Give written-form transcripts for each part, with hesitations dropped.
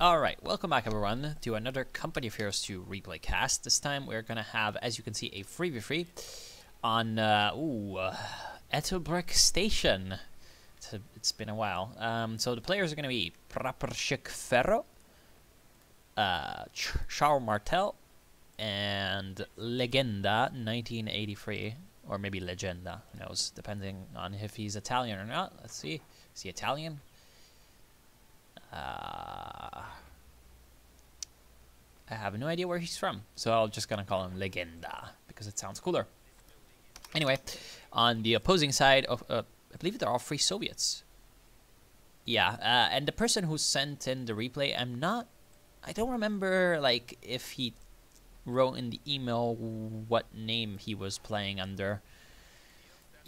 Alright, welcome back everyone to another Company of Heroes 2 replay cast. This time we're gonna have, as you can see, a freebie on Ethelbrecht Station. It's been a while. So the players are gonna be Prapershik Ferro, Charles Martel, and Legenda 1983. Or maybe Legenda, who knows, depending on if he's Italian or not. Let's see. Is he Italian? I have no idea where he's from, so I'm just gonna call him Legenda because it sounds cooler. Anyway, on the opposing side of, I believe they're all Free Soviets. Yeah, and the person who sent in the replay, I don't remember like if he wrote in the email what name he was playing under.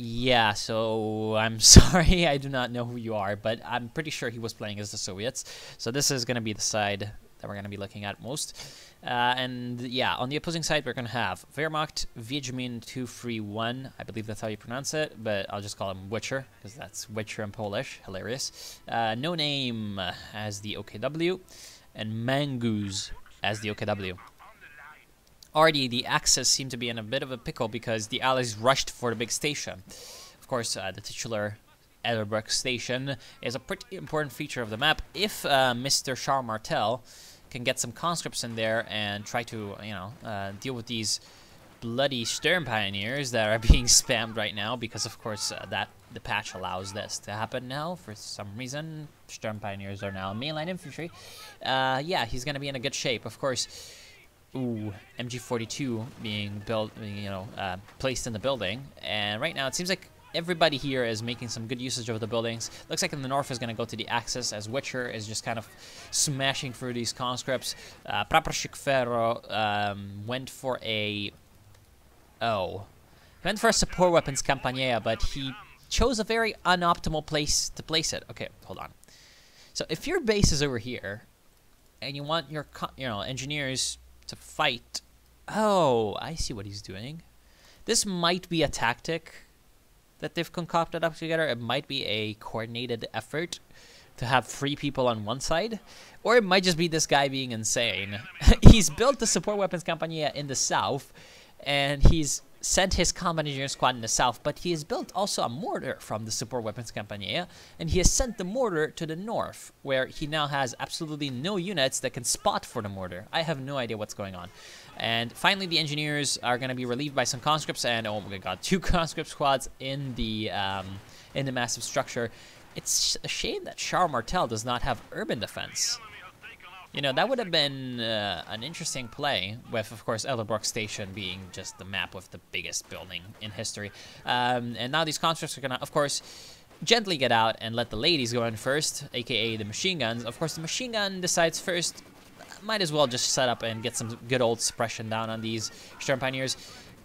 Yeah, so I'm sorry, I do not know who you are, but I'm pretty sure he was playing as the Soviets. So this is going to be the side that we're going to be looking at most. And yeah, on the opposing side, we're going to have Wehrmacht, Wiedźmin 231, I believe that's how you pronounce it, but I'll just call him Witcher, because that's Witcher in Polish, hilarious. No Name as the OKW, and Mangoose as the OKW. Already, the Axis seem to be in a bit of a pickle because the Allies rushed for the big station. Of course, the titular Ethelbrecht Station is a pretty important feature of the map. If Mr. Charles Martel can get some conscripts in there and try to, deal with these bloody Stern Pioneers that are being spammed right now, because of course the patch allows this to happen now for some reason. Stern Pioneers are now mainline infantry. Yeah, he's gonna be in a good shape, of course. Ooh, MG42 being built, placed in the building, and right now it seems like everybody here is making some good usage of the buildings. Looks like in the north is going to go to the Axis, as Witcher is just kind of smashing through these conscripts. Prapershik Ferro went for a support weapons Campania, but he chose a very unoptimal place to place it. Okay, hold on. So if your base is over here, and you want your engineers to fight. Oh, I see what he's doing. This might be a tactic that they've concocted up together. It might be a coordinated effort to have 3 people on one side, or it might just be this guy being insane. He's built the support weapons Campania in the south, and he's sent his combat engineer squad in the south, but he has built also a mortar from the support weapons Campania, and he has sent the mortar to the north, where he now has absolutely no units that can spot for the mortar. I have no idea what's going on. And finally, the engineers are going to be relieved by some conscripts, and oh my god, 2 conscript squads in the massive structure. It's a shame that Charles Martel does not have urban defense. You know, that would have been an interesting play, with, of course, Ethelbrecht Station being just the map with the biggest building in history. And now these conscripts are going to, of course, gently get out and let the ladies go in first, aka the machine guns. Of course, the machine gun decides first, might as well just set up and get some good old suppression down on these Stern Pioneers.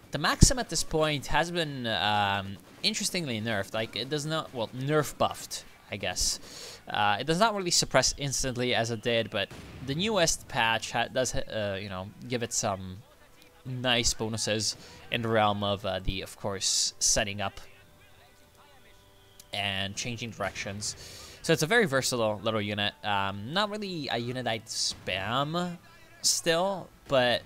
The Maxim at this point has been interestingly nerfed. Like, it does not, well, nerf buffed, I guess. It does not really suppress instantly as it did, but the newest patch does, give it some nice bonuses in the realm of of course, setting up and changing directions. So it's a very versatile little unit. Not really a unit I'd spam still, but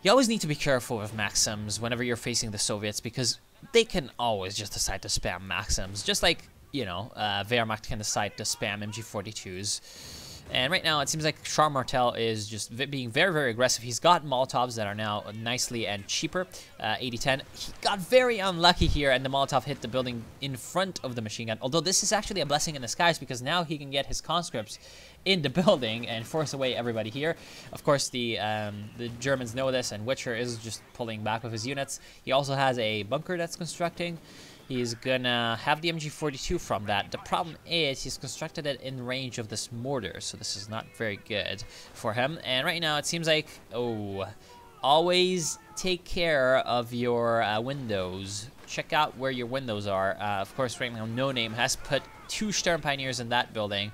you always need to be careful with Maxims whenever you're facing the Soviets, because they can always just decide to spam Maxims, just like Wehrmacht can decide to spam MG42s. And right now, it seems like Charles Martel is just being very, very aggressive. He's got Molotovs that are now nicely and cheaper, 80-10. He got very unlucky here, and the Molotov hit the building in front of the machine gun. Although this is actually a blessing in disguise, because now he can get his conscripts in the building and force away everybody here. Of course, the Germans know this, and Witcher is just pulling back with his units. He also has a bunker that's constructing. He's gonna have the MG42 from that. The problem is he's constructed it in range of this mortar, so this is not very good for him. And right now it seems like, always take care of your windows. Check out where your windows are. Of course, right now No Name has put 2 Stern Pioneers in that building,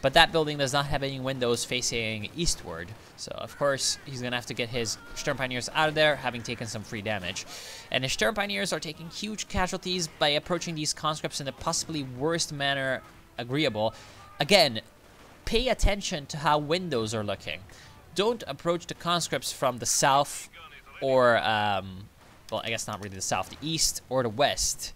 but that building does not have any windows facing eastward. So, of course, he's going to have to get his Stern Pioneers out of there, having taken some free damage. And his Stern Pioneers are taking huge casualties by approaching these conscripts in the possibly worst manner agreeable. Again, pay attention to how windows are looking. Don't approach the conscripts from the south or, well, I guess not really the south, the east or the west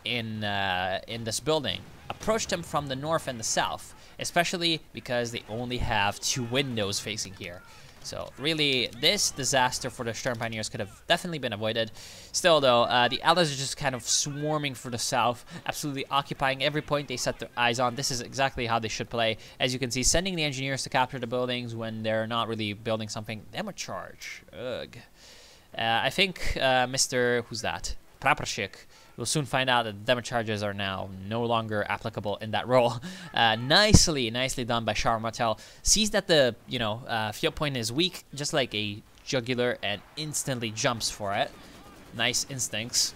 in this building. Approach them from the north and the south, especially because they only have 2 windows facing here. So really, this disaster for the Sturm Pioneers could have definitely been avoided. Still though, the Allies are just kind of swarming for the south, absolutely occupying every point they set their eyes on. This is exactly how they should play. As you can see, sending the engineers to capture the buildings when they're not really building something. Them a charge. Ugh. I think Mr. Who's that? Praporshik. We'll soon find out that demo charges are now no longer applicable in that role. Nicely done by Char Martel. Sees that the field point is weak, just like a jugular, and instantly jumps for it. Nice instincts.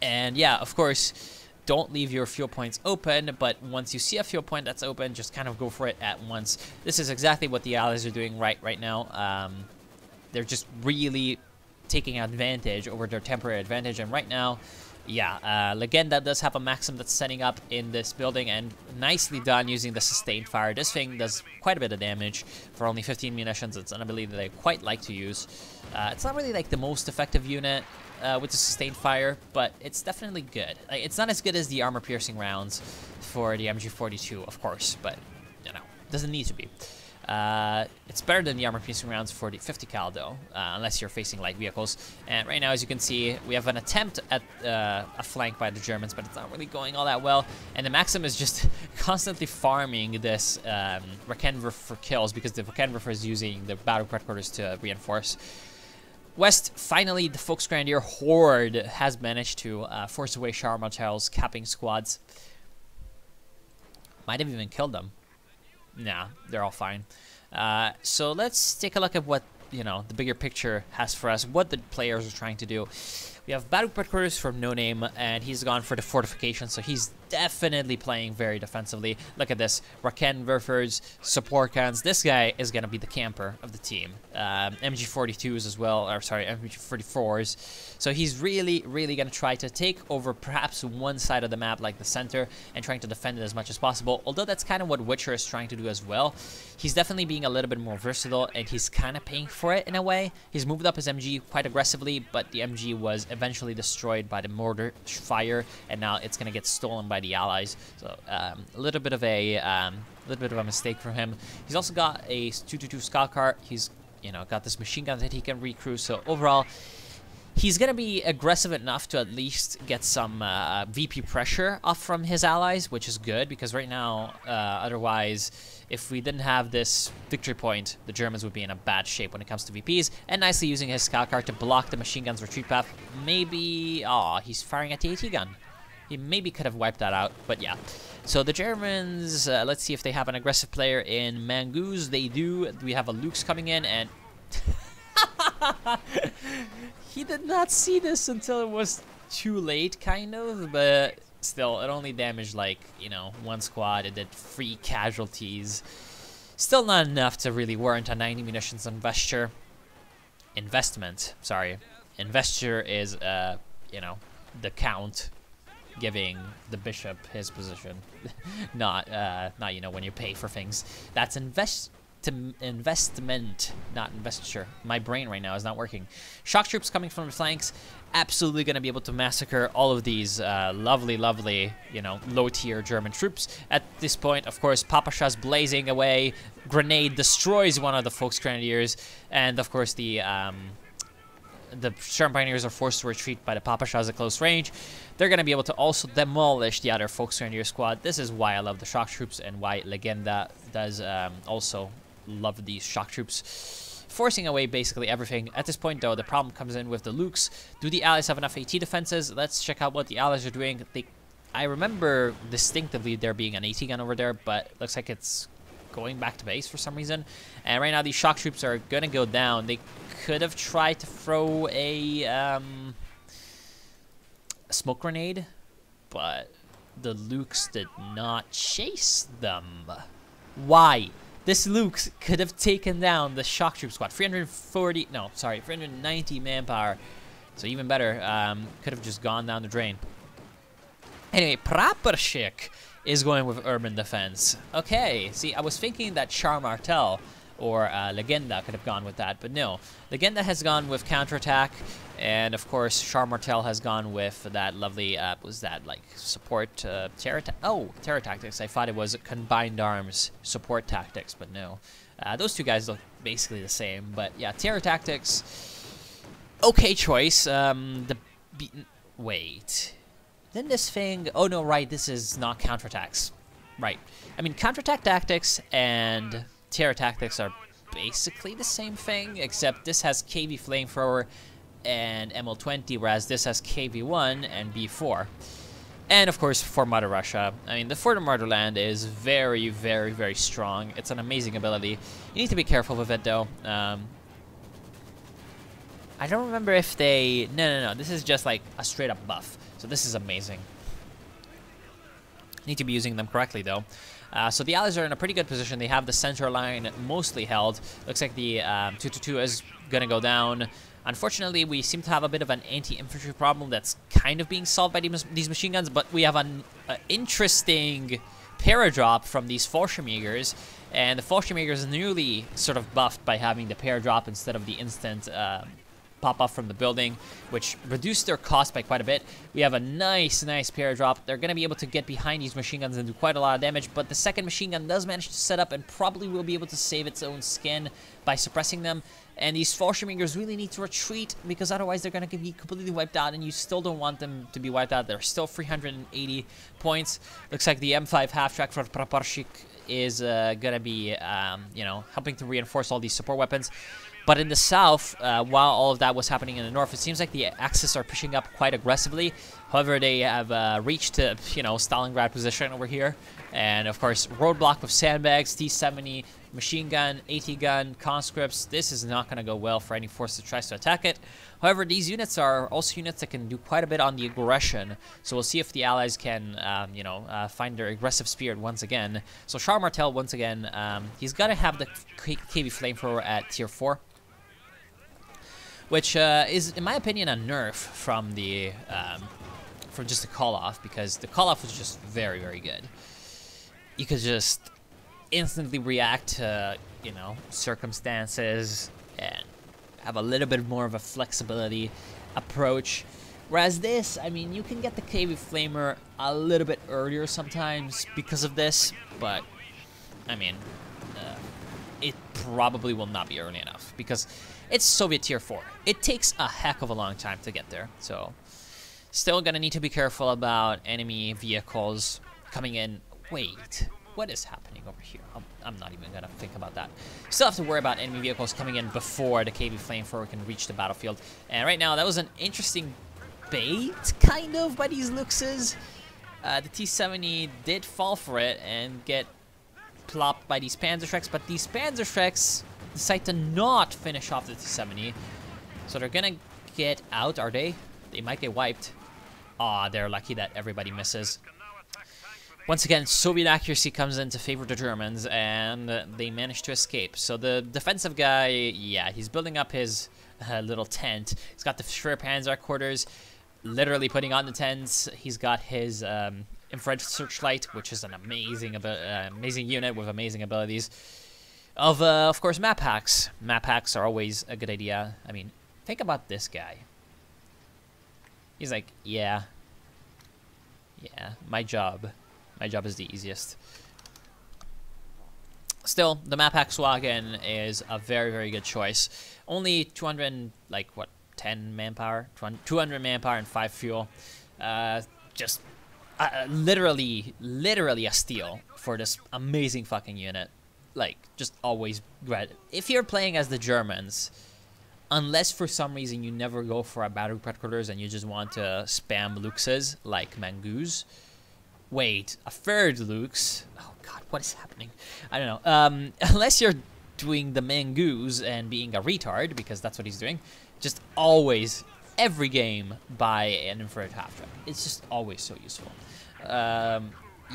And yeah, of course, don't leave your fuel points open, but once you see a fuel point that's open, just kind of go for it at once. This is exactly what the Allies are doing right now. They're just really taking advantage over their temporary advantage, and right now, yeah, Legenda does have a Maxim that's setting up in this building, and nicely done using the sustained fire. This thing does quite a bit of damage for only 15 munitions. It's an ability that I quite like to use. It's not really like the most effective unit with the sustained fire, but it's definitely good. Like, it's not as good as the armor-piercing rounds for the MG42, of course, but, you know, doesn't need to be. It's better than the armor-piercing rounds for the 50 cal though, unless you're facing light vehicles. And right now, as you can see, we have an attempt at a flank by the Germans, but it's not really going all that well. And the Maxim is just constantly farming this Rakenwerfer for kills, because the Rakenwerfer is using the battle headquarters to reinforce. West, finally, the Volksgrenadier Horde has managed to force away Char Martel's capping squads. Might have even killed them. Nah, they're all fine. So let's take a look at what, the bigger picture has for us, what the players are trying to do. We have battle headquarters from No Name, and he's gone for the fortification, so he's definitely playing very defensively. Look at this. Rakenwerfers, support cans. This guy is going to be the camper of the team. MG42s as well, or sorry, MG44s. So he's really going to try to take over perhaps one side of the map, like the center, and trying to defend it as much as possible. Although that's kind of what Witcher is trying to do as well. He's definitely being a little bit more versatile, and he's kind of paying for it in a way. He's moved up his MG quite aggressively, but the MG was eventually destroyed by the mortar fire, and now it's going to get stolen by the Allies. So a little bit of a mistake from him. He's also got a 222 scout car. He's got this machine gun that he can recruit. So overall, he's going to be aggressive enough to at least get some VP pressure off from his allies, which is good, because right now, otherwise, if we didn't have this victory point, the Germans would be in a bad shape when it comes to VPs. And nicely using his scout car to block the machine gun's retreat path. Maybe, he's firing at the AT gun. He maybe could have wiped that out, but yeah. So the Germans, let's see if they have an aggressive player in Mangoose. They do. We have a Luke's coming in, and he did not see this until it was too late, kind of, but still, it only damaged, like, one squad. It did 3 casualties. Still not enough to really warrant a 90 munitions investment, sorry. Investiture is, the count giving the bishop his position. not, when you pay for things. That's investment, not investiture. My brain right now is not working. Shock troops coming from the flanks, absolutely going to be able to massacre all of these lovely, low-tier German troops. At this point, of course, Papasha's blazing away. Grenade destroys one of the Volksgrenadiers, and of course the Sturm Pioneers are forced to retreat by the Papashas at close range. They're going to be able to also demolish the other Volksgrenadier squad. This is why I love the shock troops, and why Legenda does also love these shock troops, forcing away basically everything. At this point, though, the problem comes in with the Lukes. Do the Allies have enough AT defenses? Let's check out what the Allies are doing. I remember distinctively there being an AT gun over there, but looks like it's going back to base for some reason. And right now, these shock troops are going to go down. They could have tried to throw a smoke grenade, but the Lukes did not chase them. Why? This Lukes could have taken down the shock troop squad. 390 manpower. So even better, could have just gone down the drain. Anyway, Praporshik is going with urban defense. Okay, see, I was thinking that Char Martel or Legenda could have gone with that, but no. Legenda has gone with counterattack, and of course Char Martel has gone with that lovely, was that like support terror tactics? I thought it was combined arms support tactics, but no. Those two guys look basically the same, but yeah, terror tactics, okay choice. Wait. Then this thing, oh no, right, this is not counterattacks. Right. I mean, counterattack tactics and terror tactics are basically the same thing, except this has KV Flamethrower and ML20, whereas this has KV1 and B4. And of course, for Mother Russia. I mean, the Fort of Motherland is very, very, very strong. It's an amazing ability. You need to be careful with it, though. I don't remember if they... No. This is just like a straight-up buff. So this is amazing. Need to be using them correctly, though. So the Allies are in a pretty good position. They have the center line mostly held. Looks like the 222 is going to go down. Unfortunately, we seem to have a bit of an anti-infantry problem that's kind of being solved by these machine guns, but we have an interesting paradrop from these Fallschirmjägers, and the Fallschirmjägers is newly sort of buffed by having the paradrop instead of the instant pop-off from the building, which reduced their cost by quite a bit. We have a nice paradrop. They're going to be able to get behind these machine guns and do quite a lot of damage, but the second machine gun does manage to set up and probably will be able to save its own skin by suppressing them. And these Fallschirmjägers really need to retreat, because otherwise they're going to be completely wiped out, and you still don't want them to be wiped out. They're still 380 points. Looks like the M5 half-track for Praporshik is going to be, you know, helping to reinforce all these support weapons. But in the south, while all of that was happening in the north, it seems like the Axis are pushing up quite aggressively. However, they have reached, you know, Stalingrad position over here. And of course, roadblock with sandbags, T-70, machine gun, AT gun, conscripts. This is not going to go well for any force that tries to attack it. However, these units are also units that can do quite a bit on the aggression. So we'll see if the Allies can, you know, find their aggressive spirit once again. So Char Martel, once again, he's got to have the KV Flamethrower at tier 4. Which is, in my opinion, a nerf from the from just the call-off, because the call-off was just very, very good. You could just instantly react to, you know, circumstances and have a little bit more of a flexibility approach. Whereas this, I mean, you can get the KV Flamer a little bit earlier sometimes because of this, but, I mean, it probably will not be early enough, because it's Soviet tier 4. It takes a heck of a long time to get there, so still gonna need to be careful about enemy vehicles coming in. Wait, what is happening over here? I'm not even gonna think about that. Still have to worry about enemy vehicles coming in before the KV Flamethrower can reach the battlefield. And right now, that was an interesting bait, kind of, by these Luxes. The T-70 did fall for it and get plopped by these Panzerschrecks, but these Panzerschrecks decide to not finish off the T-70. So they're gonna get out, are they? They might get wiped. Aw, they're lucky that everybody misses. Once again, Soviet accuracy comes in to favor the Germans, and they manage to escape. So the defensive guy, yeah, he's building up his little tent. He's got the Schwerpanzer quarters, literally putting on the tents. He's got his infrared searchlight, which is an amazing, amazing unit with amazing abilities. Of course, map hacks. Map hacks are always a good idea. I mean, think about this guy. He's like, yeah, my job is the easiest. Still, the map hack Swagen is a very, very good choice. Only 200, like, what, 10 manpower? 200 manpower and 5 fuel. Just literally a steal for this amazing fucking unit. Like, just always great. If you're playing as the Germans, unless for some reason you never go for a battery patrollers and you just want to spam Luxes like Mangoose. Wait, a third Lux? Oh god, what is happening? I don't know. Unless you're doing the Mangoose and being a retard, because that's what he's doing, just always, every game, buy an infrared half-track. It's just always so useful.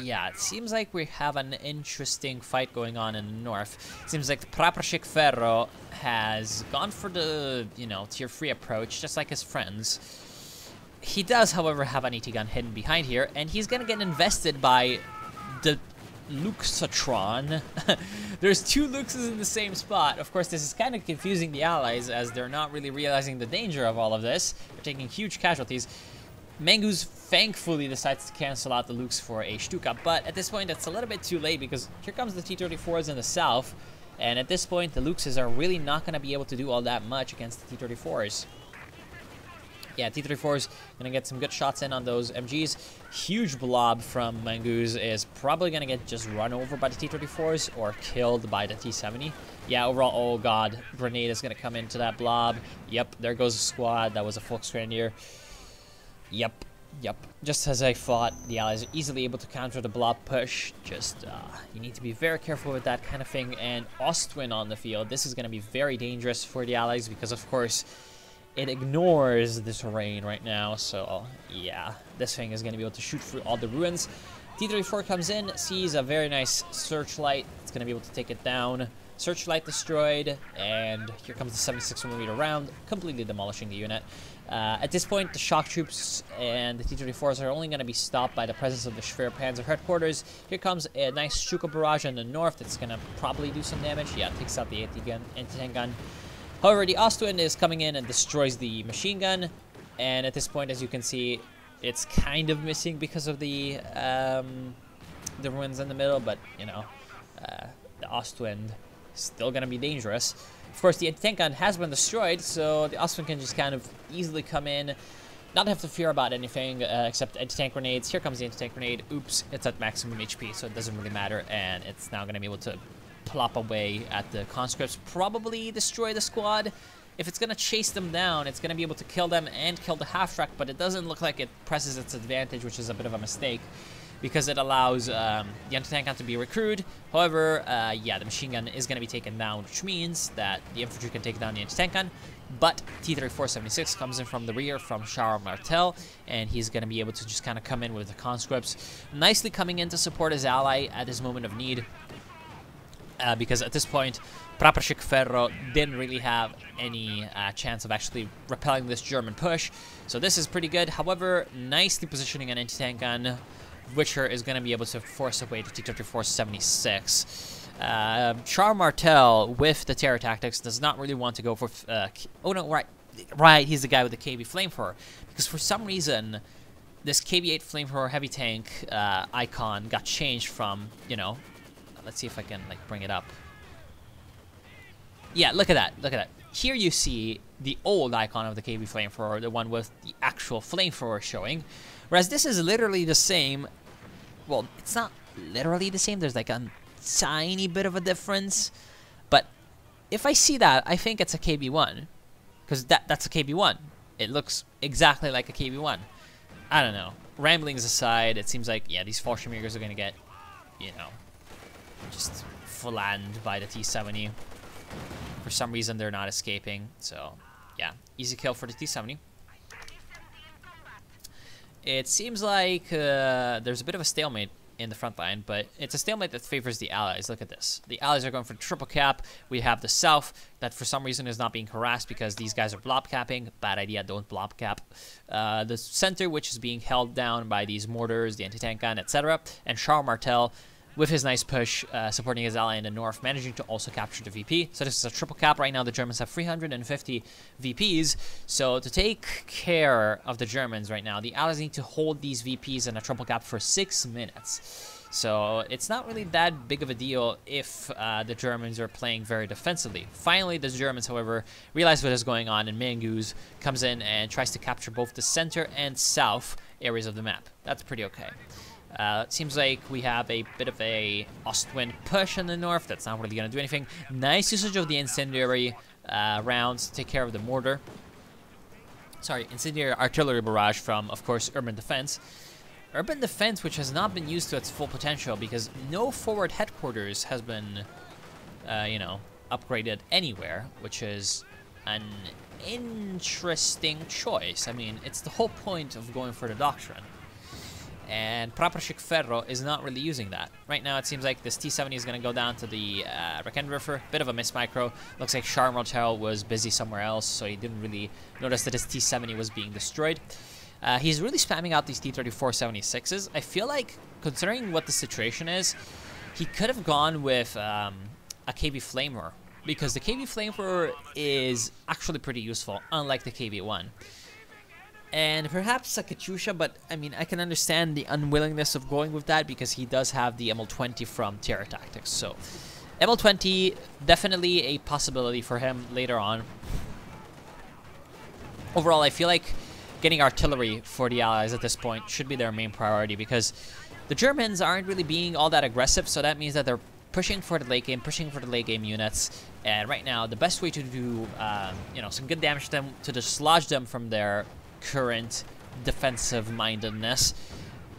Yeah, it seems like we have an interesting fight going on in the north. It seems like Praporshik Ferro has gone for the, you know, tier 3 approach, just like his friends. He does, however, have an AT gun hidden behind here, and he's gonna get invested by Luxatron. There's two Luxes in the same spot. Of course, this is kind of confusing the allies as they're not really realizing the danger of all of this. They're taking huge casualties. Mangoose thankfully decides to cancel out the Lukes for a Stuka, but at this point it's a little bit too late because here comes the T-34s in the south, and at this point the Luxes are really not going to be able to do all that much against the T-34s. Yeah, T-34's gonna get some good shots in on those MGs. Huge blob from Mangoose is probably gonna get just run over by the T-34s or killed by the T-70. Yeah, overall, oh god, grenade is gonna come into that blob. Yep, there goes the squad. That was a Volksgrenadier. Yep. Just as I thought, the Allies are easily able to counter the blob push. Just, you need to be very careful with that kind of thing. And Ostwind on the field, this is gonna be very dangerous for the Allies because, of course, it ignores the terrain right now, so yeah, this thing is going to be able to shoot through all the ruins. T-34 comes in, sees a very nice searchlight. It's going to be able to take it down. Searchlight destroyed, and here comes the 76mm round, completely demolishing the unit. At this point, the shock troops and the T-34s are only going to be stopped by the presence of the Schwer Panzer headquarters. Here comes a nice Stuka barrage in the north that's going to probably do some damage. Yeah, it takes out the anti-tank gun. However, the Ostwind is coming in and destroys the machine gun, and at this point, as you can see, it's kind of missing because of the ruins in the middle, but, you know, the Ostwind is still going to be dangerous. Of course, the anti-tank gun has been destroyed, so the Ostwind can just kind of easily come in, not have to fear about anything except anti-tank grenades. Here comes the anti-tank grenade. Oops, it's at maximum HP, so it doesn't really matter, and it's now going to be able to plop away at the conscripts, probably destroy the squad. If it's going to chase them down, it's going to be able to kill them and kill the half-track, but it doesn't look like it presses its advantage, which is a bit of a mistake, because it allows the anti-tank gun to be recruited. However, yeah, the machine gun is going to be taken down, which means that the infantry can take down the anti-tank gun, but T-34-76 comes in from the rear from Charles Martel, and he's going to be able to just kind of come in with the conscripts, nicely coming in to support his ally at his moment of need. Because at this point, Praporshchik Ferro didn't really have any chance of actually repelling this German push. So this is pretty good. However, nicely positioning an anti-tank gun, Witcher is going to be able to force away the T-34-76. Charles Martel, with the terror tactics, does not really want to go for... oh no, right, he's the guy with the KV Flamethrower. Because for some reason, this KV-8 Flamethrower heavy tank icon got changed from, you know... Let's see if I can, like, bring it up. Yeah, look at that. Look at that. Here you see the old icon of the KB Flamethrower, the one with the actual flamethrower showing. Whereas this is literally the same. Well, it's not literally the same. There's, like, a tiny bit of a difference. But if I see that, I think it's a KB1. Because that's a KB1. It looks exactly like a KB1. I don't know. Ramblings aside, it seems like, yeah, these Fallschirmjägers are going to get, you know, just flaned by the T-70. For some reason, they're not escaping. So, yeah, easy kill for the T-70. It seems like there's a bit of a stalemate in the front line, but it's a stalemate that favors the Allies. Look at this. The Allies are going for triple cap. We have the South that for some reason is not being harassed because these guys are blob capping. Bad idea, don't blob cap. The center, which is being held down by these mortars, the anti-tank gun, etc. And Charles Martel, with his nice push, supporting his ally in the north, managing to also capture the VP. So this is a triple cap. Right now, the Germans have 350 VPs. So to take care of the Germans right now, the Allies need to hold these VPs in a triple cap for 6 minutes. So it's not really that big of a deal if the Germans are playing very defensively. Finally, the Germans, however, realize what is going on, and Mangoose comes in and tries to capture both the center and south areas of the map. That's pretty okay. It seems like we have a bit of a Ostwind push in the north. That's not really going to do anything. Nice usage of the incendiary rounds to take care of the mortar. Sorry, incendiary artillery barrage from, of course, Urban Defense. Urban Defense, which has not been used to its full potential because no forward headquarters has been, you know, upgraded anywhere, which is an interesting choice. I mean, it's the whole point of going for the doctrine. And Praporshchik Ferro is not really using that. Right now, it seems like this T-70 is going to go down to the Rekenwerfer. Bit of a miss micro. Looks like Charles Martel was busy somewhere else, so he didn't really notice that his T-70 was being destroyed. He's really spamming out these T-34-76s. I feel like, considering what the situation is, he could have gone with a KV Flamer, because the KV Flamer is actually pretty useful, unlike the KV-1. And perhaps a Katyusha, but I mean, I can understand the unwillingness of going with that because he does have the ML-20 from Terror Tactics. So, ML-20, definitely a possibility for him later on. Overall, I feel like getting artillery for the Allies at this point should be their main priority, because the Germans aren't really being all that aggressive, so that means that they're pushing for the late game, pushing for the late game units. And right now, the best way to do you know, some good damage to them, to dislodge them from their current defensive mindedness,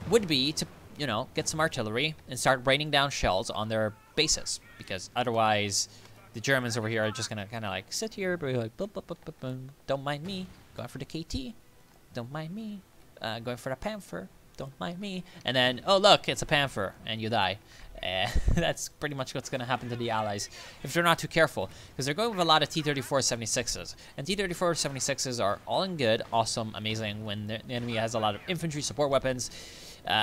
would be to, you know, get some artillery and start raining down shells on their bases, because otherwise the Germans over here are just gonna kind of like sit here, be like, boom, boom, boom, boom, boom. Don't mind me going for the KT, don't mind me going for the Panther, don't mind me, and then, oh look, it's a Panther, and you die. That's pretty much what's going to happen to the Allies if they're not too careful, because they're going with a lot of T-34-76s, and T-34-76s are all in good, awesome, amazing when the enemy has a lot of infantry support weapons.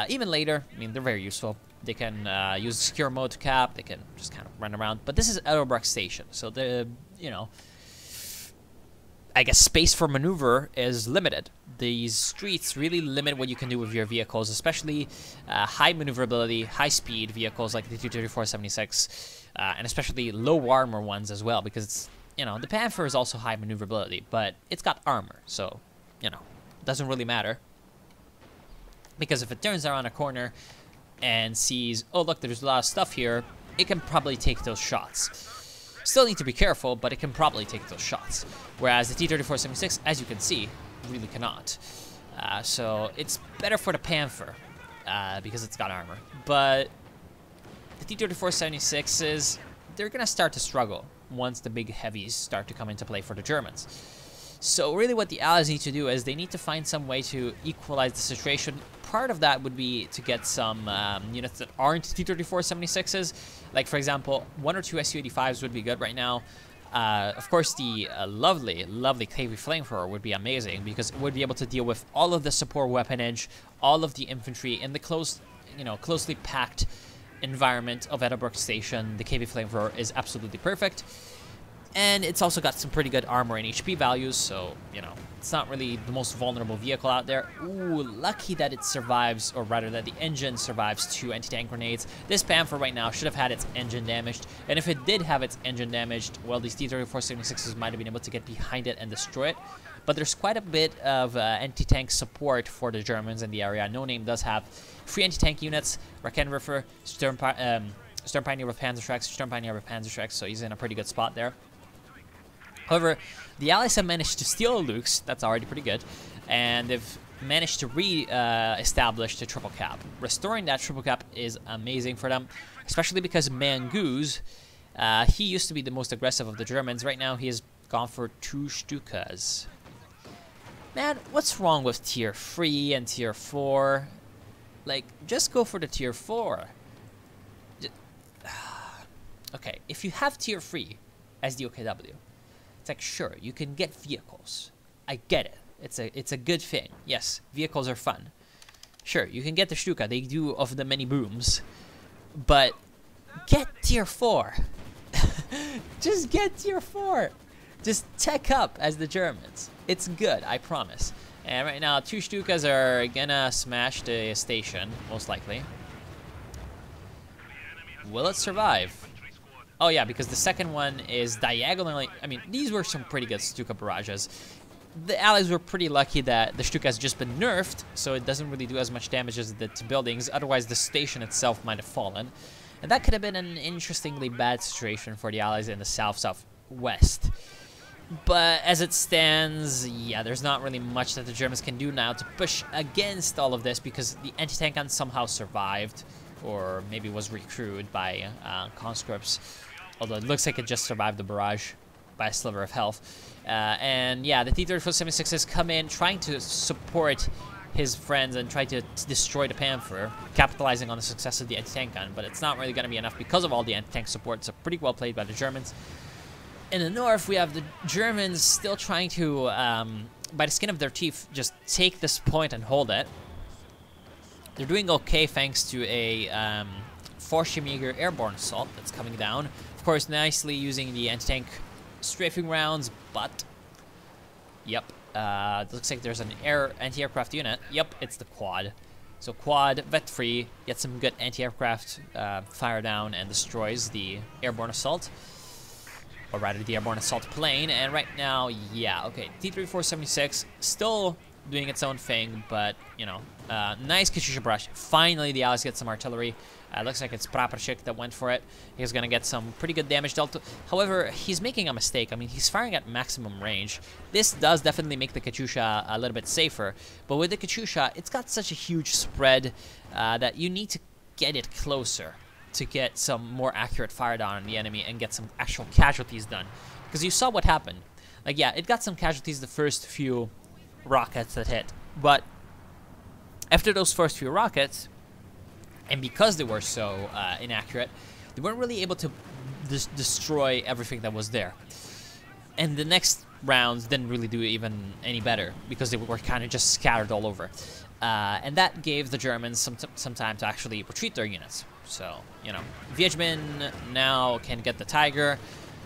Even later, I mean, they're very useful. They can use secure mode to cap, they can just kind of run around, but this is Edelbrock Station, so the, you know, I guess space for maneuver is limited. These streets really limit what you can do with your vehicles, especially high maneuverability, high-speed vehicles like the T-34-76, and especially low armor ones as well, because it's, you know, the Panther is also high maneuverability, but it's got armor, so, you know, it doesn't really matter. Because if it turns around a corner and sees, oh look, there's a lot of stuff here, it can probably take those shots. Still need to be careful, but it can probably take those shots. Whereas the T-34-76, as you can see, really cannot. So it's better for the Panther because it's got armor. But the T-34-76s, they're going to start to struggle once the big heavies start to come into play for the Germans. So really what the Allies need to do is they need to find some way to equalize the situation. Part of that would be to get some units that aren't T-34-76s. Like, for example, 1 or 2 Su-85s would be good right now. Of course, the lovely KV Flamethrower would be amazing, because it would be able to deal with all of the support weaponage, all of the infantry in the closely packed environment of Edelbrock Station. The KV Flamethrower is absolutely perfect. And it's also got some pretty good armor and HP values, so, you know, it's not really the most vulnerable vehicle out there. Ooh, lucky that it survives, or rather that the engine survives 2 anti-tank grenades. This Panther right now should have had its engine damaged, and if it did have its engine damaged, well, these T-34-76s might have been able to get behind it and destroy it. But there's quite a bit of anti-tank support for the Germans in the area. No Name does have 3 anti-tank units, Rakenwerfer, Sturm Pioneer with Panzerschrecks, so he's in a pretty good spot there. However, the Allies have managed to steal Luke's, that's already pretty good, and they've managed to re-establish the triple cap. Restoring that triple cap is amazing for them, especially because Mangoose, he used to be the most aggressive of the Germans. Right now, he has gone for 2 Stukas. Man, what's wrong with tier 3 and tier 4? Like, just go for the tier 4. Okay, if you have tier 3 as the OKW, it's like, sure, you can get vehicles. I get it. It's a good thing. Yes, vehicles are fun. Sure, you can get the Stuka. They do of the many booms. But get tier 4. Just get tier 4. Just tech up as the Germans. It's good, I promise. And right now, 2 Stukas are gonna smash the station, most likely. Will it survive? Oh yeah, because the second one is diagonally. I mean, these were some pretty good Stuka barrages. The Allies were pretty lucky that the Stuka has just been nerfed, so it doesn't really do as much damage as it did to buildings. Otherwise, the station itself might have fallen. And that could have been an interestingly bad situation for the Allies in the south-southwest. But as it stands, yeah, there's not really much that the Germans can do now to push against all of this, because the anti-tank gun somehow survived, or maybe was recruited by conscripts. Although it looks like it just survived the barrage by a sliver of health. And yeah, the T-34-76s come in trying to support his friends and try to destroy the Panther, capitalizing on the success of the anti-tank gun, but it's not really going to be enough because of all the anti-tank support. So pretty well played by the Germans. In the north, we have the Germans still trying to, by the skin of their teeth, just take this point and hold it. They're doing okay thanks to a Fallschirmjäger airborne assault that's coming down. Of course, nicely using the anti-tank strafing rounds, but... Yep. Looks like there's an anti-aircraft unit. Yep, it's the quad. So quad, vet-free, gets some good anti-aircraft fire down and destroys the airborne assault. Or rather, the airborne assault plane. And right now, yeah, okay. T-3476 still doing its own thing, but, you know, nice Katyusha brush. Finally, the Allies get some artillery. Looks like it's Praporchik that went for it. He's going to get some pretty good damage dealt. However, he's making a mistake. I mean, he's firing at maximum range. This does definitely make the Katyusha a little bit safer. But with the Katyusha, it's got such a huge spread that you need to get it closer to get some more accurate fire down on the enemy and get some actual casualties done. Because you saw what happened. Like, yeah, it got some casualties the first few rockets that hit. But after those first few rockets... And because they were so inaccurate, they weren't really able to destroy everything that was there. And the next rounds didn't really do even any better because they were kind of just scattered all over. And that gave the Germans some time to actually retreat their units. So, you know, Wiedźmin now can get the Tiger,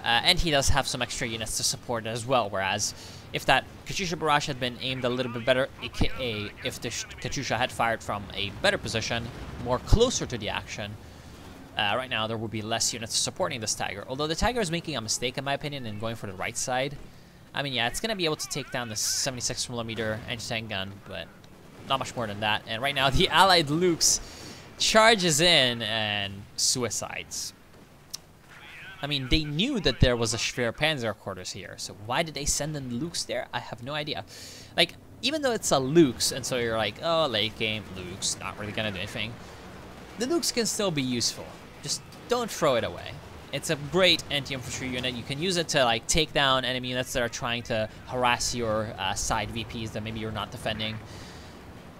and he does have some extra units to support it as well. Whereas if that Katyusha barrage had been aimed a little bit better, aka if the Katyusha had fired from a better position, more closer to the action, right now there would be less units supporting this Tiger. Although the Tiger is making a mistake, in my opinion, in going for the right side. I mean, yeah, it's going to be able to take down the 76mm anti-tank gun, but not much more than that. And right now, the Allied Lukes charges in and suicides. I mean, they knew that there was a Schwer Panzer quarters here, so why did they send in Lukes there? I have no idea. Like, even though it's a Lukes, and so you're like, oh, late game, Lukes, not really gonna do anything, the Lukes can still be useful. Just don't throw it away. It's a great anti-infantry unit. You can use it to, like, take down enemy units that are trying to harass your side VPs that maybe you're not defending.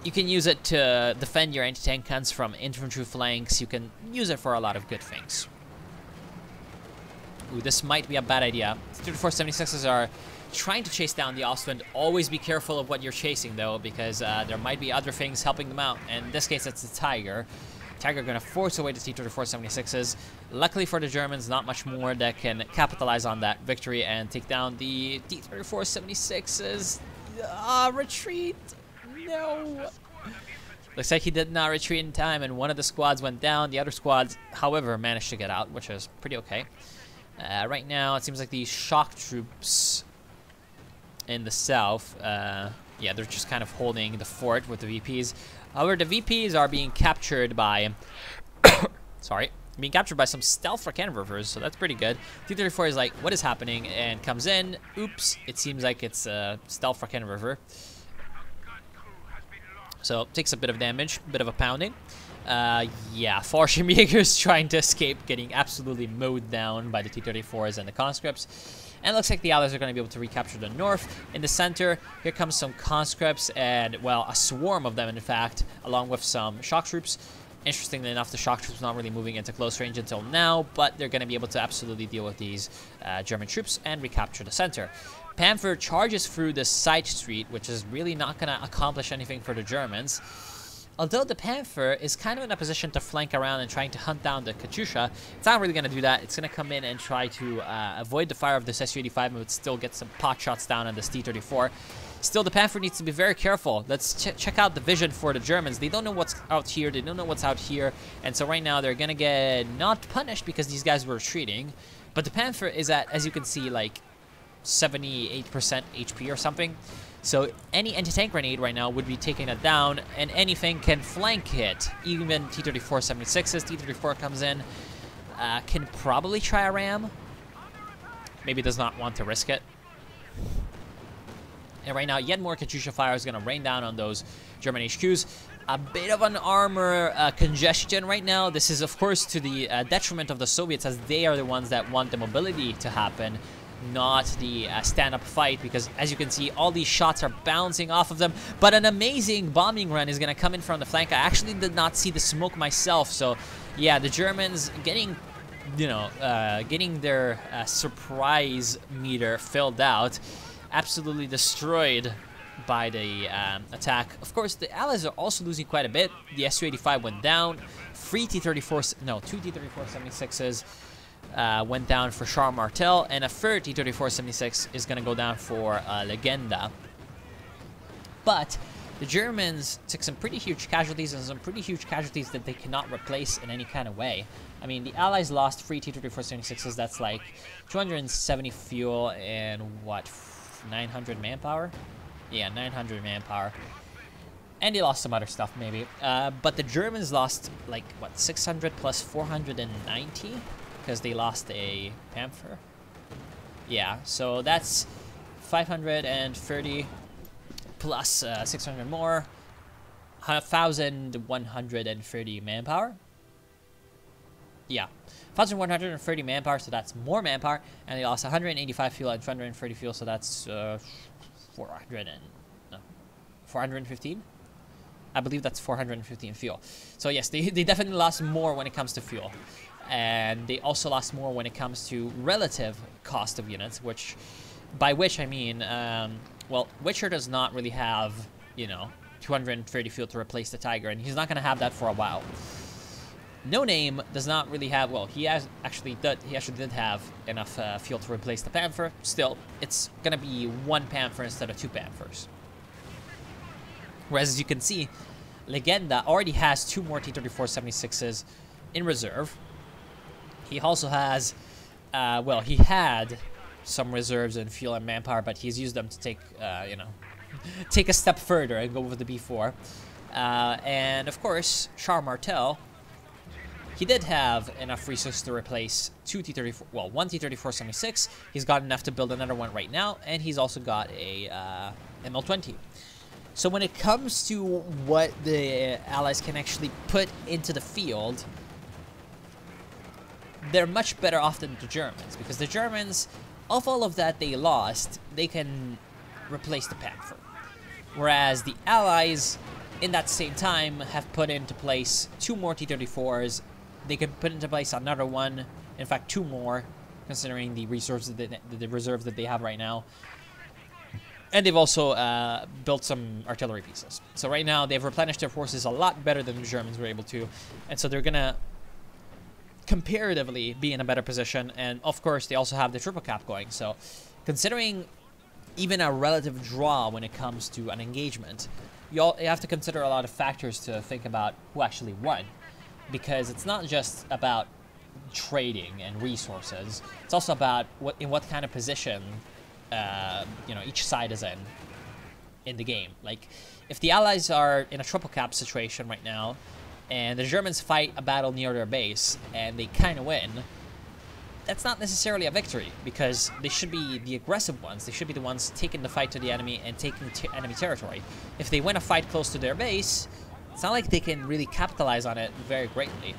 You can use it to defend your anti-tank guns from infantry flanks. You can use it for a lot of good things. Ooh, this might be a bad idea. 3476s are trying to chase down the Ostwind. Always be careful of what you're chasing, though, because there might be other things helping them out. And in this case, it's the Tiger. Tiger going to force away the T-3476s. Luckily for the Germans, not much more that can capitalize on that victory and take down the T-3476s. Retreat! No! Looks like he did not retreat in time, and one of the squads went down. The other squads, however, managed to get out, which is pretty okay. Right now, it seems like the shock troops in the south, yeah, they're just kind of holding the fort with the VPs. However, the VPs are being captured by, being captured by some stealth Raketenwerfers, so that's pretty good. T-34 is like, what is happening? And comes in. Oops, it seems like it's a stealth Raketenwerfer. So, takes a bit of damage, a bit of a pounding. Yeah, Fallschirmjäger's trying to escape, getting absolutely mowed down by the T-34s and the conscripts. And it looks like the Allies are going to be able to recapture the north. In the center, here comes some conscripts and, well, a swarm of them, in fact, along with some shock troops. Interestingly enough, the shock troops not really moving into close range until now, but they're going to be able to absolutely deal with these German troops and recapture the center. Panther charges through the side street, which is really not going to accomplish anything for the Germans. Although the Panther is kind of in a position to flank around and trying to hunt down the Katyusha, it's not really going to do that. It's going to come in and try to avoid the fire of this Su-85, but still get some pot shots down on this T-34. Still, the Panther needs to be very careful. Let's check out the vision for the Germans. They don't know what's out here. They don't know what's out here. And so right now, they're going to get not punished because these guys were retreating. But the Panther is at, as you can see, like 78% HP or something. So any anti-tank grenade right now would be taking it down, and anything can flank it. Even T-3476s, T-34 comes in, can probably try a ram. Maybe does not want to risk it. And right now, yet more Katyusha fire is going to rain down on those German HQs. A bit of an armor congestion right now. This is, of course, to the detriment of the Soviets, as they are the ones that want the mobility to happen, not the stand-up fight, because as you can see, all these shots are bouncing off of them. But an amazing bombing run is going to come in from the flank. I actually did not see the smoke myself, so yeah, the Germans getting, you know, getting their surprise meter filled out, absolutely destroyed by the attack. Of course, the Allies are also losing quite a bit. The Su-85 went down. 2 T-34-76s went down for Char Martel, and a third T-34-76 is going to go down for Legenda. But the Germans took some pretty huge casualties, and some pretty huge casualties that they cannot replace in any kind of way. I mean, the Allies lost 3 T-34-76s. That's like 270 fuel and what, 900 manpower? Yeah, 900 manpower. And they lost some other stuff, maybe. But the Germans lost, like, what, 600 plus 490? Because they lost a Panther. Yeah, so that's 530 plus 600 more. 1,130 manpower. Yeah, 1,130 manpower, so that's more manpower. And they lost 185 fuel and 230 fuel, so that's 415? I believe that's 415 fuel. So yes, they definitely lost more when it comes to fuel. And they also lost more when it comes to relative cost of units, which, by which I mean, well, Witcher does not really have, you know, 230 fuel to replace the Tiger, and he's not going to have that for a while. No Name does not really have, well, he actually did have enough fuel to replace the Panther. Still, it's going to be 1 Panther instead of 2 Panthers. Whereas, as you can see, Legenda already has 2 more T-34-76s in reserve. He also has, well, he had some reserves in fuel and manpower, but he's used them to take, you know, take a step further and go with the B4. And, of course, Char Martel, he did have enough resources to replace 2 T-34, well, 1 T-34-76. He's got enough to build another one right now, and he's also got a ML-20. So when it comes to what the Allies can actually put into the field, they're much better off than the Germans, because the Germans, of all of that they lost, they can replace the Panther. Whereas the Allies, in that same time, have put into place 2 more T-34s. They can put into place another one, in fact 2 more, considering the reserves that they have right now. And they've also built some artillery pieces. So right now, they've replenished their forces a lot better than the Germans were able to. And so they're going to comparatively be in a better position. And of course, they also have the triple cap going. So considering even a relative draw when it comes to an engagement, you have to consider a lot of factors to think about who actually won. Because it's not just about trading and resources. It's also about in what kind of position you know, each side is in the game. Like, if the Allies are in a triple cap situation right now, and the Germans fight a battle near their base, and they kind of win, that's not necessarily a victory, because they should be the aggressive ones. They should be the ones taking the fight to the enemy and taking enemy territory. If they win a fight close to their base, it's not like they can really capitalize on it very greatly,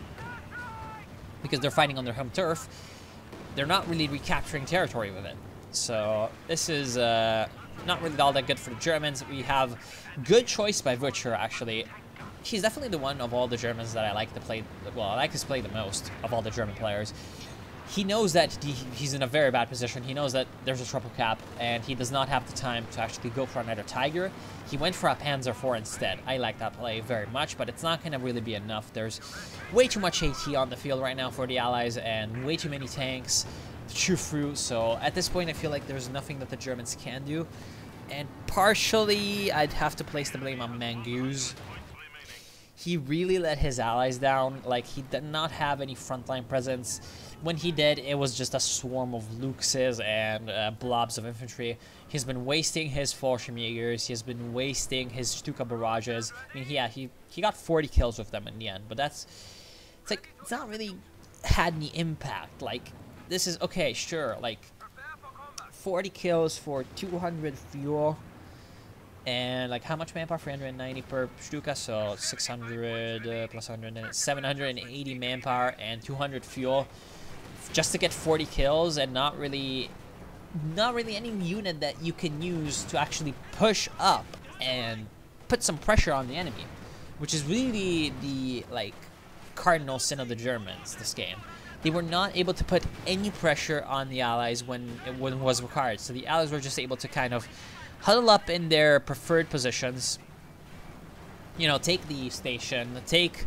because they're fighting on their home turf. They're not really recapturing territory with it. So this is not really all that good for the Germans. We have good choice by Witcher, actually. He's definitely the one of all the Germans that I like to play. Well, I like to play the most of all the German players. He knows that he's in a very bad position. He knows that there's a triple cap, and he does not have the time to actually go for another Tiger. He went for a Panzer IV instead. I like that play very much, but it's not going to really be enough. There's way too much AT on the field right now for the Allies, and way too many tanks to chew through. So at this point, I feel like there's nothing that the Germans can do. And partially, I'd have to place the blame on Mangoose. He really let his allies down. Like, he did not have any frontline presence. When he did, it was just a swarm of Luxes and blobs of infantry. He's been wasting his Fallschirmjägers. He's been wasting his Stuka barrages. I mean, yeah, he got 40 kills with them in the end, but it's like, it's not really had any impact. Like, this is, okay, sure, like, 40 kills for 200 fuel. And, like, how much manpower? 390 per Stuka, so 600 plus 100, 780 manpower and 200 fuel. Just to get 40 kills, and not really any unit that you can use to actually push up and put some pressure on the enemy, which is really the, like, cardinal sin of the Germans this game. They were not able to put any pressure on the Allies when it was required, so the Allies were just able to kind of huddle up in their preferred positions. You know, take the station, take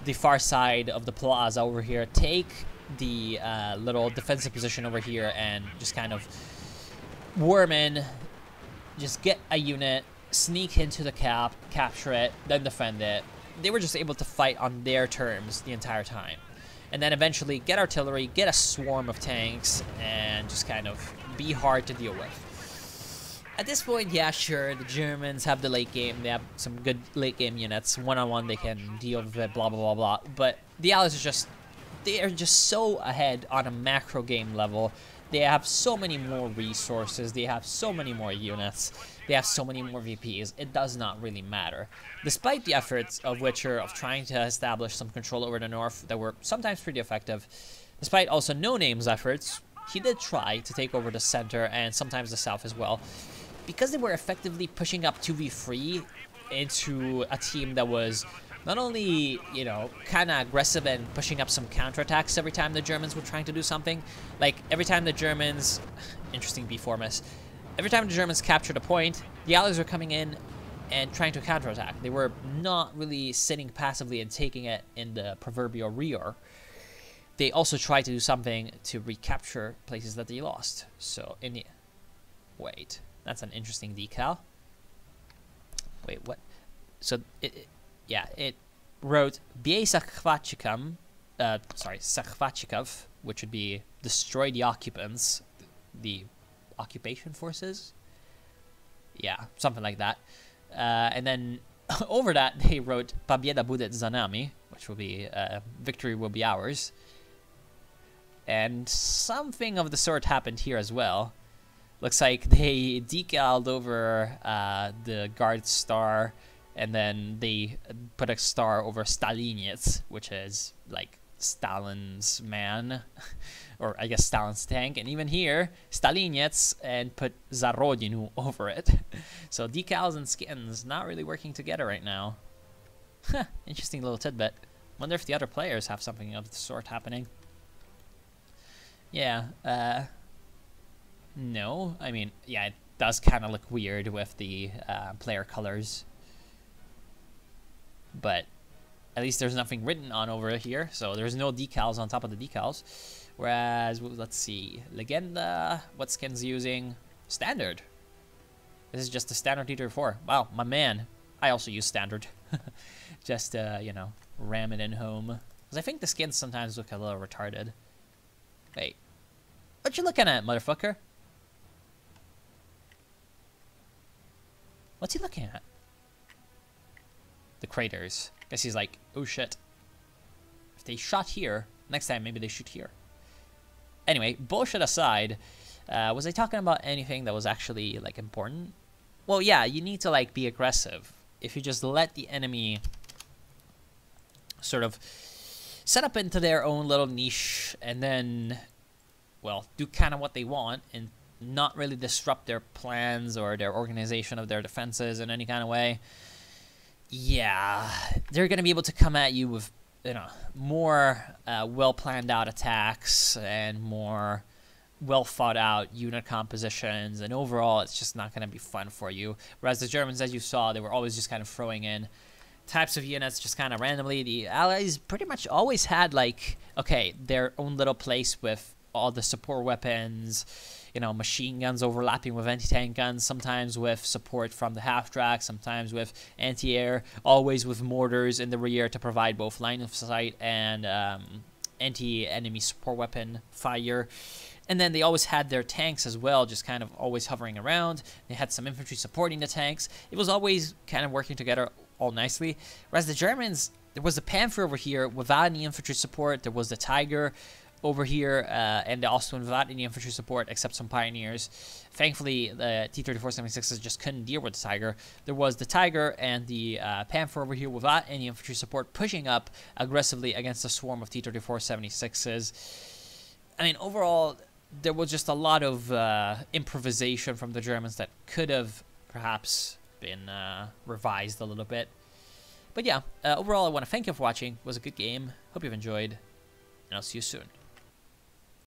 the far side of the plaza over here, take the little defensive position over here, and just kind of worm in, just get a unit, sneak into the capture it, then defend it. They were just able to fight on their terms the entire time. And then eventually get artillery, get a swarm of tanks, and just kind of be hard to deal with. At this point, yeah, sure, the Germans have the late game. They have some good late game units. One-on-one, they can deal with it, blah, blah, blah, blah. But the Allies are just, they are just so ahead on a macro game level. They have so many more resources. They have so many more units. They have so many more VPs. It does not really matter. Despite the efforts of Witcher of trying to establish some control over the north that were sometimes pretty effective, despite also No Name's efforts, he did try to take over the center and sometimes the south as well. Because they were effectively pushing up 2v3 into a team that was not only, you know, kind of aggressive and pushing up some counterattacks every time the Germans were trying to do something. Like, every time the Germans... Interesting B4 miss. Every time the Germans captured a point, the Allies were coming in and trying to counterattack. They were not really sitting passively and taking it in the proverbial rear. They also tried to do something to recapture places that they lost. So, in the... Wait... That's an interesting decal. Wait, what? So, it wrote Bie Sakhvatchikov, which would be destroy the occupants, the occupation forces? Yeah, something like that. And then over that, they wrote Pobieda будет za nami, which will be victory will be ours. And something of the sort happened here as well. Looks like they decaled over the guard star, and then they put a star over Stalinets, which is like Stalin's man, or I guess Stalin's tank. And even here, Stalinets, and put Za Rodinu over it. So decals and skins not really working together right now. Interesting little tidbit. Wonder if the other players have something of the sort happening. Yeah, no, I mean, yeah, it does kind of look weird with the player colors. But at least there's nothing written on over here, so there's no decals on top of the decals. Whereas, let's see, Legenda, what skin's using? Standard. This is just a standard T34. Wow, my man. I also use standard. Just, you know, ram it in home. Because I think the skins sometimes look a little retarded. Wait. What you looking at, motherfucker? What's he looking at? The craters. Guess he's like, oh shit. If they shot here, next time maybe they shoot here. Anyway, bullshit aside, was I talking about anything that was actually like important? Well, yeah, you need to like be aggressive. If you just let the enemy sort of set up into their own little niche and then, well, do kind of what they want and not really disrupt their plans or their organization of their defenses in any kind of way, yeah, they're going to be able to come at you with, you know, more well-planned out attacks and more well-thought-out unit compositions, and overall, it's just not going to be fun for you. Whereas the Germans, as you saw, they were always just kind of throwing in types of units just kind of randomly. The Allies pretty much always had, like, okay, their own little place with all the support weapons, you know, machine guns overlapping with anti-tank guns, sometimes with support from the half-track, sometimes with anti-air, always with mortars in the rear to provide both line of sight and anti-enemy support weapon fire. And then they always had their tanks as well, just kind of always hovering around. They had some infantry supporting the tanks. It was always kind of working together all nicely. Whereas the Germans, there was the Panther over here without any infantry support. There was the Tiger over here, and also without any infantry support except some Pioneers. Thankfully, the T-34-76s just couldn't deal with the Tiger. There was the Tiger and the Panther over here without any infantry support, pushing up aggressively against a swarm of T-34-76s. I mean, overall, there was just a lot of improvisation from the Germans that could have perhaps been revised a little bit. But yeah, overall, I want to thank you for watching. It was a good game. Hope you've enjoyed, and I'll see you soon.